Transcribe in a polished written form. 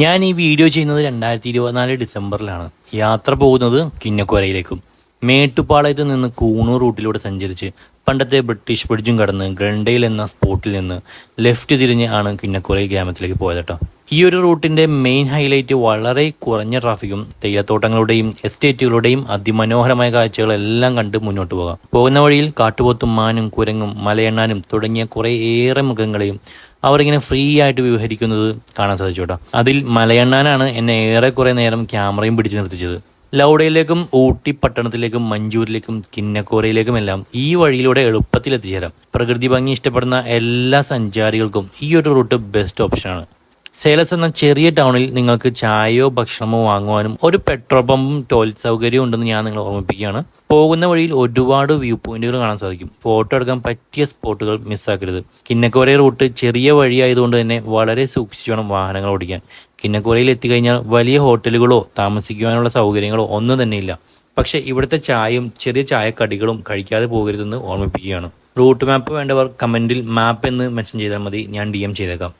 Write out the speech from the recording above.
ഞാൻ ഈ വീഡിയോ ചെയ്യുന്നത് 2024 ഡിസംബറിലാണ്. യാത്ര പോകുന്നത് കിന്നക്കോരയിലേക്കും. മേട്ടുപ്പാളയത്ത് നിന്ന് കൂണൂർ റൂട്ടിലൂടെ സഞ്ചരിച്ച് പണ്ടത്തെ ബ്രിട്ടീഷ് ബ്രിഡ്ജും കടന്ന് ഗ്രണ്ടയിൽ എന്ന സ്പോട്ടിൽ നിന്ന് ലെഫ്റ്റ് തിരിഞ്ഞ് ആണ് കിന്നക്കോരയിൽ ഗ്രാമത്തിലേക്ക് പോയത് കേട്ടോ. ഈ ഒരു റൂട്ടിൻ്റെ മെയിൻ ഹൈലൈറ്റ് വളരെ കുറഞ്ഞ ട്രാഫിക്കും തേയിലത്തോട്ടങ്ങളുടെയും എസ്റ്റേറ്റുകളുടെയും അതിമനോഹരമായ കാഴ്ചകളെല്ലാം കണ്ട് മുന്നോട്ട് പോകാം. പോകുന്ന വഴിയിൽ കാട്ടുപോത്തും മാനും കുരങ്ങും മലയെണ്ണാനും തുടങ്ങിയ കുറേ ഏറെ മൃഗങ്ങളെയും അവരിങ്ങനെ ഫ്രീ ആയിട്ട് വിവരിക്കുന്നത് കാണാൻ സാധിച്ചു കേട്ടോ. അതിൽ മലയണ്ണാനാണ് എന്നെ ഏറെക്കുറെ നേരം ക്യാമറയും പിടിച്ചു നിർത്തിച്ചത്. ലൗഡയിലേക്കും ഊട്ടി പട്ടണത്തിലേക്കും മഞ്ചൂരിലേക്കും കിന്നക്കോരയിലേക്കുമെല്ലാം ഈ വഴിയിലൂടെ എളുപ്പത്തിൽ എത്തിച്ചേരാം. പ്രകൃതി ഭംഗി ഇഷ്ടപ്പെടുന്ന എല്ലാ സഞ്ചാരികൾക്കും ഈ ഒരു റൂട്ട് ബെസ്റ്റ് ഓപ്ഷനാണ്. സേലസ് എന്ന ചെറിയ ടൗണിൽ നിങ്ങൾക്ക് ചായയോ ഭക്ഷണമോ വാങ്ങുവാനും ഒരു പെട്രോൾ പമ്പും ടോയ്ലറ്റ് സൗകര്യവും ഉണ്ടെന്ന് ഞാൻ നിങ്ങളെ ഓർമ്മിപ്പിക്കുകയാണ്. പോകുന്ന വഴിയിൽ ഒരുപാട് വ്യൂ പോയിന്റുകൾ കാണാൻ സാധിക്കും. ഫോട്ടോ എടുക്കാൻ പറ്റിയ സ്പോട്ടുകൾ മിസ്സാക്കരുത്. കിന്നക്കോര റൂട്ട് ചെറിയ വഴിയായതുകൊണ്ട് തന്നെ വളരെ സൂക്ഷിച്ചു വേണം വാഹനങ്ങൾ ഓടിക്കാൻ. കിന്നക്കോരയിൽ എത്തിക്കഴിഞ്ഞാൽ വലിയ ഹോട്ടലുകളോ താമസിക്കുവാനുള്ള സൗകര്യങ്ങളോ ഒന്നും തന്നെയില്ല. പക്ഷേ ഇവിടുത്തെ ചായയും ചെറിയ ചായക്കടികളും കഴിക്കാതെ പോകരുതെന്ന് ഓർമ്മിപ്പിക്കുകയാണ്. റൂട്ട് മാപ്പ് വേണ്ടവർ കമൻറ്റിൽ മാപ്പ് എന്ന് മെൻഷൻ ചെയ്താൽ മതി, ഞാൻ DM ചെയ്തേക്കാം.